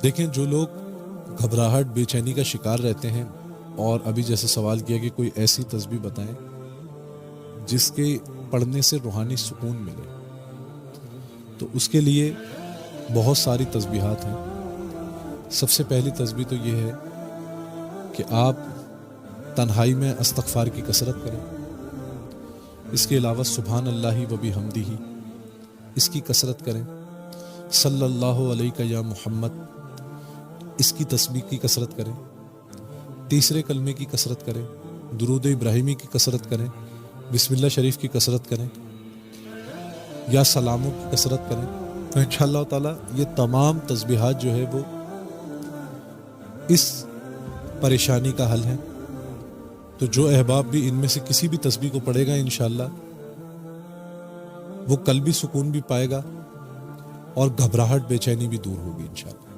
دیکھیں جو لوگ گھبراہٹ بے چینی کا شکار رہتے ہیں، اور ابھی جیسے سوال کیا کہ کوئی ایسی تسبیح بتائیں جس کے پڑھنے سے روحانی سکون ملے، تو اس کے لیے بہت ساری تسبیحات ہیں۔ سب سے پہلی تسبیح تو یہ ہے کہ آپ تنہائی میں استغفار کی کثرت کریں۔ اس کے علاوہ سبحان اللہ و بحمدہ اس کی کثرت کریں۔ صلی اللہ علیہ یا محمد اس کی تسبیح کی کثرت کریں۔ تیسرے کلمے کی کثرت کریں، درود ابراہیمی کی کثرت کریں، بسم اللہ شریف کی کثرت کریں، یا سلاموں کی کثرت کریں، تو انشاءاللہ تعالی یہ تمام تسبیحات جو ہے وہ اس پریشانی کا حل ہے۔ تو جو احباب بھی ان میں سے کسی بھی تسبیح کو پڑھے گا انشاءاللہ وہ قلبی سکون بھی پائے گا اور گھبراہٹ بے چینی بھی دور ہوگی انشاءاللہ۔